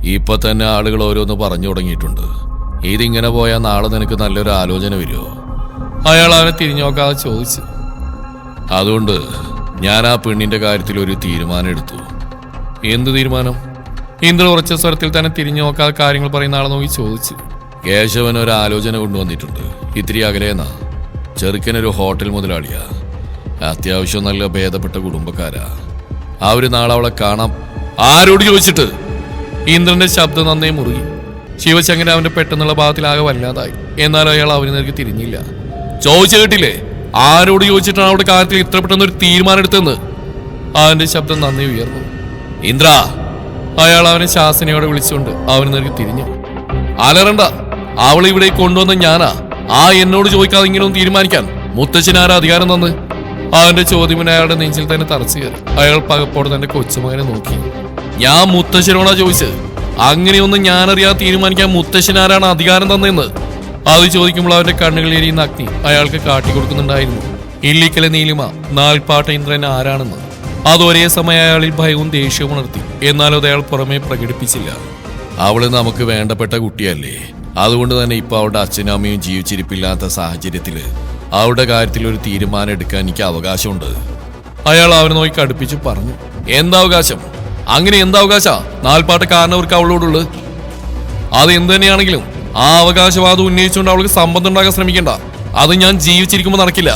ഇപ്പൊ തന്നെ ആളുകൾ ഓരോന്ന് പറഞ്ഞു തുടങ്ങിയിട്ടുണ്ട്. ഇതിങ്ങനെ പോയാൽ നാളെ നിനക്ക് നല്ലൊരു ആലോചന വരുമോ? അയാൾ അവനെ തിരിഞ്ഞു നോക്കാതെ ചോദിച്ചു. അതുകൊണ്ട് ഞാൻ ആ പെണ്ണിന്റെ കാര്യത്തിൽ ഒരു തീരുമാനം എടുത്തു. എന്ത് തീരുമാനം? ഇന്ദ്രൻ ഉറച്ച സ്വരത്തിൽ തന്നെ തിരിഞ്ഞു നോക്കാതെ കാര്യങ്ങൾ പറയുന്ന ആളെ നോക്കി ചോദിച്ചു. കേശവൻ ഒരു ആലോചന കൊണ്ടുവന്നിട്ടുണ്ട്. ഇത്തിരി അകലേന്നാ. ചെറുക്കനൊരു ഹോട്ടൽ മുതലാളിയാ. അത്യാവശ്യം നല്ല ഭേദപ്പെട്ട കുടുംബക്കാരാ. അവര് നാളെ അവളെ കാണാം. ആരോട് ചോദിച്ചിട്ട്? ഇന്ദ്രന്റെ ശബ്ദം നന്നേ മുറുകി. ശിവശങ്കരൻ അവന്റെ പെട്ടെന്നുള്ള ഭാഗത്തിലാകെ വല്ലാതായി. എന്നാലും അയാൾ അവന് നേർക്ക് തിരിഞ്ഞില്ല. ചോദിച്ചു കേട്ടില്ലേ? ആരോട് ചോദിച്ചിട്ടാണ് അവിടെ കാര്യത്തിൽ ഇത്ര പെട്ടെന്നൊരു തീരുമാനം എടുത്തെന്ന്? അവന്റെ ശബ്ദം നന്നേ ഉയർന്നു. ഇന്ദ്ര! അയാൾ അവനെ ശാസനയോടെ വിളിച്ചുകൊണ്ട് അവന് നേർക്ക് തിരിഞ്ഞു. അലറണ്ട, അവളെ ഇവിടെ കൊണ്ടുവന്ന ഞാനാ. എന്നോട് ചോദിക്കാതെ ഇങ്ങനെ ഒന്ന് തീരുമാനിക്കാൻ മുത്തച്ഛനാരാ അധികാരം തന്ന്? അവന്റെ ചോദ്യം അയാളുടെ നെഞ്ചിൽ തന്നെ തറച്ചു കയറി. അയാൾ പകപ്പോടെ തന്റെ കൊച്ചുമകനെ നോക്കി. ഞാൻ മുത്തശ്ശനോടാ ചോദിച്ചത്. അങ്ങനെയൊന്നും ഞാനറിയാതെ തീരുമാനിക്കാൻ മുത്തശ്ശനാരാണ് അധികാരം തന്നെന്ന്? അത് ചോദിക്കുമ്പോൾ അവന്റെ കണ്ണുകളിൽ എരിയുന്ന അഗ്നി അയാൾക്ക് കാട്ടിക്കൊടുക്കുന്നുണ്ടായിരുന്നു. ഇല്ലിക്കലെ നീലിമ നാൽപ്പാട്ട ഇന്ദ്രൻ ആരാണെന്ന്. അത് ഒരേ സമയം അയാളിൽ ഭയവും ദേഷ്യവും ഉണർത്തി. എന്നാലും അത് അയാൾ പുറമേ പ്രകടിപ്പിച്ചില്ല. അവള് നമുക്ക് വേണ്ടപ്പെട്ട കുട്ടിയല്ലേ. അതുകൊണ്ട് തന്നെ ഇപ്പൊ അവളുടെ അച്ഛനും അമ്മയും ജീവിച്ചിരിപ്പില്ലാത്ത സാഹചര്യത്തില് അവളുടെ കാര്യത്തിൽ ഒരു തീരുമാനം എടുക്കാൻ എനിക്ക് അവകാശമുണ്ട്. അയാൾ അവനെ നോക്കി കടുപ്പിച്ചു പറഞ്ഞു. എന്താവകാശം? അങ്ങനെ എന്താവകാശ നാൽപ്പാട്ടക്കാരനവർക്ക് അവളോടുള്ളത്? അത് എന്ത് തന്നെയാണെങ്കിലും ആ അവകാശവാദം ഉന്നയിച്ചുകൊണ്ട് അവൾക്ക് സംബന്ധം ഉണ്ടാക്കാൻ ശ്രമിക്കണ്ട. അത് ഞാൻ ജീവിച്ചിരിക്കുമ്പോൾ നടക്കില്ല.